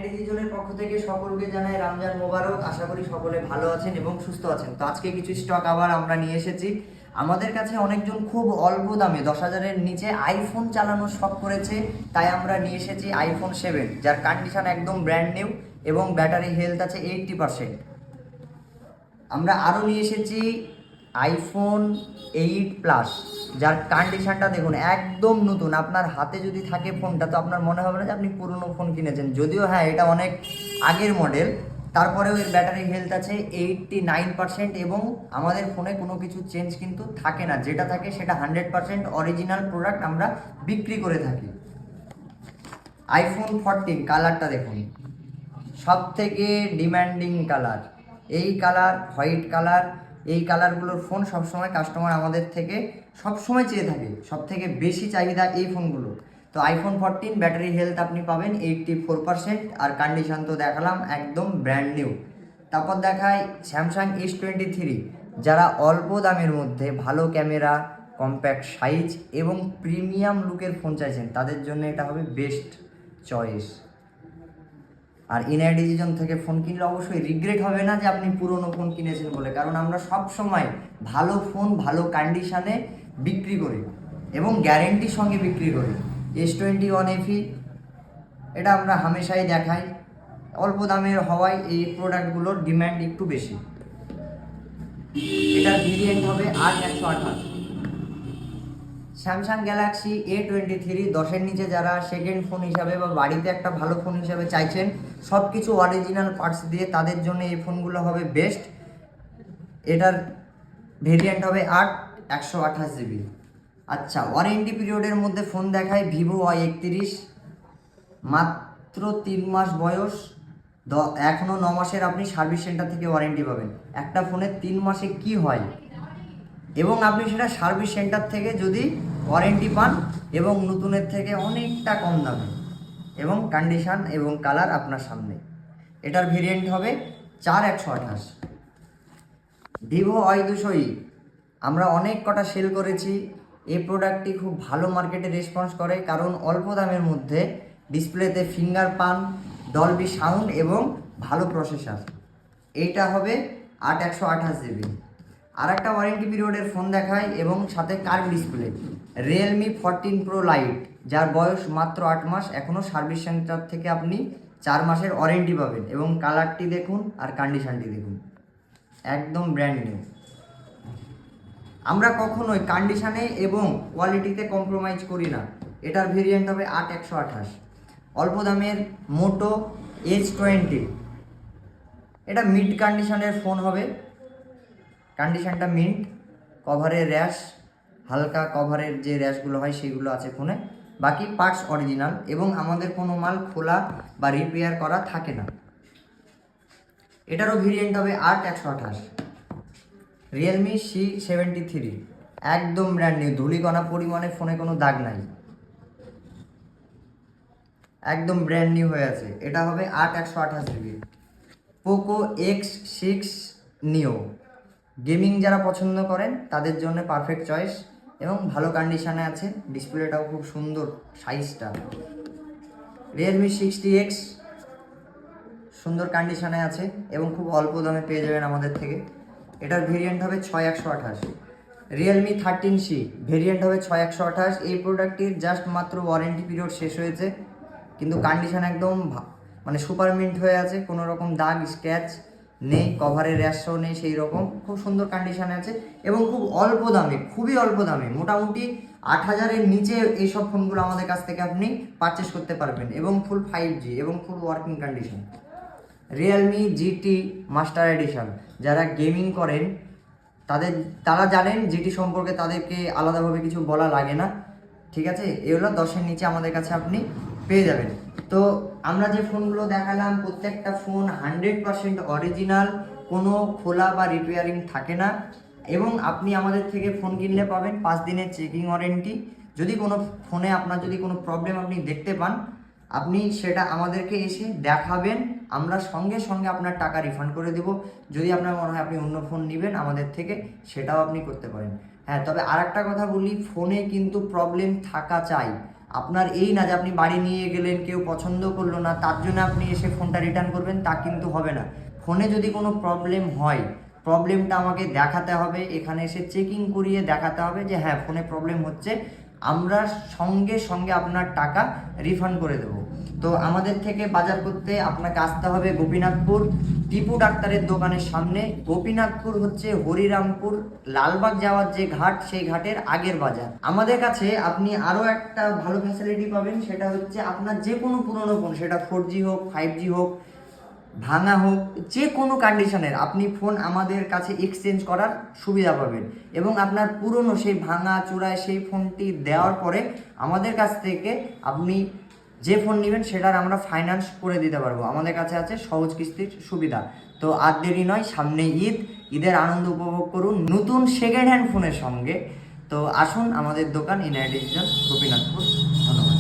ডিজিটালের পক্ষ থেকে সকলকে জানাই রমজান মোবারক। আশা করি সকলে ভালো আছেন এবং সুস্থ আছেন। তো আজকে কিছু স্টক আবার আমরা নিয়ে এসেছি। আমাদের কাছে অনেকজন খুব অল্প দামে 10,000-এর নিচে আইফোন চালানোর শখ করেছে, তাই আমরা নিয়ে এসেছি আইফোন 7, যার কন্ডিশন একদম ব্র্যান্ড নিউ এবং ব্যাটারি হেলথ আছে 80%। আমরা আরও নিয়ে এসেছি আইফোন 8 প্লাস, যার কন্ডিশনটা দেখুন একদম নতুন। আপনার হাতে যদি থাকে ফোনটা, তো আপনার মনে হবে না যে আপনি পুরনো ফোন কিনেছেন। যদিও হ্যাঁ, এটা অনেক আগের মডেল, তারপরেও এর ব্যাটারি হেলথ আছে 89% এবং আমাদের ফোনে কোনো কিছু চেঞ্জ কিন্তু থাকে না। যেটা থাকে সেটা 100% অরিজিনাল প্রোডাক্ট আমরা বিক্রি করে থাকি। আইফোন 14 কালারটা দেখুন, সব থেকে ডিম্যান্ডিং কালার এই কালার, হোয়াইট কালার। এই কালারগুলোর ফোন সবসময় কাস্টমার আমাদের থেকে সবসময় চেয়ে থাকে, সব থেকে বেশি চাহিদা এই ফোনগুলো। তো আইফোন 14 ব্যাটারি হেলথ আপনি পাবেন 84%, আর কন্ডিশন তো দেখালাম একদম ব্র্যান্ড নিউ। তারপর দেখায় স্যামসাং S23, যারা অল্প দামের মধ্যে ভালো ক্যামেরা, কম্প্যাক্ট সাইজ এবং প্রিমিয়াম লুকের ফোন চাইছেন, তাদের জন্য এটা হবে বেস্ট চয়েস। আর ইনআই ডিজিটাল থেকে ফোন কিনলে অবশ্যই রিগ্রেট হবে না যে আপনি পুরনো ফোন কিনেছেন বলে, কারণ আমরা সব সময় ভালো ফোন ভালো কন্ডিশনে বিক্রি করি এবং গ্যারেন্টির সঙ্গে বিক্রি করি। S21 FE এটা আমরা হামেশাই দেখাই, অল্প দামের হওয়ায় এই প্রোডাক্টগুলোর ডিম্যান্ড একটু বেশি। এটার ভেরিয়েন্ট হবে 8128। স্যামসাং গ্যালাক্সি A23 10-এর নিচে যারা সেকেন্ড ফোন হিসাবে বা বাড়িতে একটা ভালো ফোন হিসাবে চাইছেন, সব কিছু অরিজিনাল পার্টস দিয়ে, তাদের জন্য এই ফোনগুলো হবে বেস্ট। এটার ভেরিয়েন্ট হবে 128GB। আচ্ছা, ওয়ারেন্টি পিরিয়ডের মধ্যে ফোন দেখায় ভিভো Y31, মাত্র 3 মাস বয়স, এখনও 9 মাসের আপনি সার্ভিস সেন্টার থেকে ওয়ারেন্টি পাবেন। একটা ফোনের 3 মাসে কি হয়, এবং আপনি সেটা সার্ভিস সেন্টার থেকে যদি ওয়ারেন্টি পান এবং নতুনের থেকে অনেকটা কম দামে, এবং কন্ডিশন এবং কালার আপনার সামনে। এটার ভেরিয়েন্ট হবে 4128। ভিভো Y200E আমরা অনেক কটা সেল করেছি। এই প্রোডাক্টটি খুব ভালো মার্কেটে রেসপন্স করে, কারণ অল্প দামের মধ্যে ডিসপ্লেতে ফিঙ্গার পান, ডলবি সাউন্ড এবং ভালো প্রসেসর। এইটা হবে 8128GB। আর একটা ওয়ারেন্টি পিরিয়ডের ফোন দেখায় এবং সাথে curve display, Realme 14 pro light, যার বয়স মাত্র 8 মাস, এখনও সার্ভিস সেন্টার থেকে আপনি 4 মাসের ওয়ারেন্টি পাবেন। এবং কালারটি দেখুন আর কন্ডিশনটি দেখুন, একদম ব্র্যান্ড নিউ। আমরা কখনোই কন্ডিশনে এবং কোয়ালিটিতে কম্প্রোমাইজ করি না। এটার ভেরিয়েন্ট হবে 8128। অল্প দামের মোটো H20, এটা মিড কন্ডিশনের ফোন হবে, কন্ডিশনটা মিন্ট, কভারের র্যাশ, হালকা কভারের যে র্যাশগুলো হয় সেগুলো আছে ফোনে, বাকি পার্টস অরিজিনাল এবং আমাদের কোনো মাল খোলা বা রিপেয়ার করা থাকে না। এটারও ভেরিয়েন্ট হবে 8128। রিয়েলমি C73 একদম ব্র্যান্ড নিউ, ধুলিকণা পরিমাণে ফোনে কোনো দাগ নাই, একদম ব্র্যান্ড নিউ হয়ে আছে। এটা হবে 8128GB। পোকো X6 নিও, গেমিং যারা পছন্দ করেন তাদের জন্য পারফেক্ট চয়েস এবং ভালো কন্ডিশনে আছে, ডিসপ্লেটাও খুব সুন্দর, সাইজটা। রিয়েলমি 60X সুন্দর কন্ডিশনে আছে এবং খুব অল্প দামে পেয়ে যাবেন আমাদের থেকে। এটার ভেরিয়েন্ট হবে 6128। রিয়েলমি 13C ভেরিয়েন্ট হবে 6128। এই প্রোডাক্টটির জাস্ট মাত্র ওয়ারেন্টি পিরিয়ড শেষ হয়েছে, কিন্তু কন্ডিশন একদম মানে সুপার মিন্ট হয়ে আছে, কোনো রকম দাগ স্ক্র্যাচ নেই, কভারের র্যাশও নেই, সেই রকম খুব সুন্দর কন্ডিশনে আছে এবং খুব অল্প দামে, খুবই অল্প দামে, মোটামুটি 8000-এর নিচে এইসব ফোনগুলো আমাদের কাছ থেকে আপনি পারচেস করতে পারবেন এবং ফুল 5G এবং full working condition. Realme GT master edition, যারা গেমিং করেন তারা জানেন জিটি সম্পর্কে, তাদেরকে আলাদাভাবে কিছু বলা লাগে না, ঠিক আছে। এগুলো 10-এর নিচে আমাদের কাছে আপনি পেয়ে যাবেন। তো আমরা যে ফোনগুলো দেখালাম প্রত্যেকটা ফোন 100% অরিজিনাল, কোনো খোলা বা রিপেয়ারিং থাকে না, এবং আপনি আমাদের থেকে ফোন কিনলে পাবেন 5 দিনের চেকিং ওয়ারেন্টি। যদি কোনো ফোনে আপনার যদি কোনো প্রবলেম আপনি দেখতে পান, আপনি সেটা আমাদেরকে এসে দেখাবেন, আমরা সঙ্গে সঙ্গে আপনার টাকা রিফান্ড করে দেব। যদি আপনার মনে হয় আপনি অন্য ফোন নেবেন আমাদের থেকে, সেটাও আপনি করতে পারেন। হ্যাঁ, তবে আর একটা কথা বলি, ফোনে কিন্তু প্রবলেম থাকা চাই। আপনার এই না যে আপনি বাড়ি নিয়ে গেলেন, কেউ পছন্দ করলো না, তার জন্য আপনি এসে ফোনটা রিটার্ন করবেন, তা কিন্তু হবে না। ফোনে যদি কোনো প্রবলেম হয়, প্রবলেমটা আমাকে দেখাতে হবে, এখানে এসে চেকিং করিয়ে দেখাতে হবে যে হ্যাঁ ফোনে প্রবলেম হচ্ছে, আমরা সঙ্গে সঙ্গে আপনার টাকা রিফান্ড করে দেবো। তো আমাদের থেকে বাজার করতে আপনাকে আসতে হবে গোপীনাথপুর টিপু ডাক্তারের দোকানের সামনে। গোপীনাথপুর হচ্ছে হরিরামপুর লালবাগ যাওয়ার যে ঘাট, সেই ঘাটের আগের বাজার। আমাদের কাছে আপনি আরও একটা ভালো ফ্যাসিলিটি পাবেন, সেটা হচ্ছে আপনার যে কোনো পুরনো ফোন, সেটা 4G হোক, 5G হোক, ভাঙা হোক, যে কোনো কন্ডিশনের আপনি ফোন আমাদের কাছে এক্সচেঞ্জ করার সুবিধা পাবেন। এবং আপনার পুরনো সেই ভাঙা চূড়ায় সেই ফোনটি দেওয়ার পরে আমাদের কাছ থেকে আপনি যে ফোন নেবেন সেটার আমরা ফাইন্যান্স করে দিতে পারবো। আমাদের কাছে আছে সহজ কিস্তির সুবিধা। তো আর দেরি নয়, সামনে ঈদ, ঈদের আনন্দ উপভোগ করুন নতুন সেকেন্ড হ্যান্ড ফোনের সঙ্গে। তো আসুন আমাদের দোকান, ইনাইট ডিভিশন, গোপীনাথপুর। ধন্যবাদ।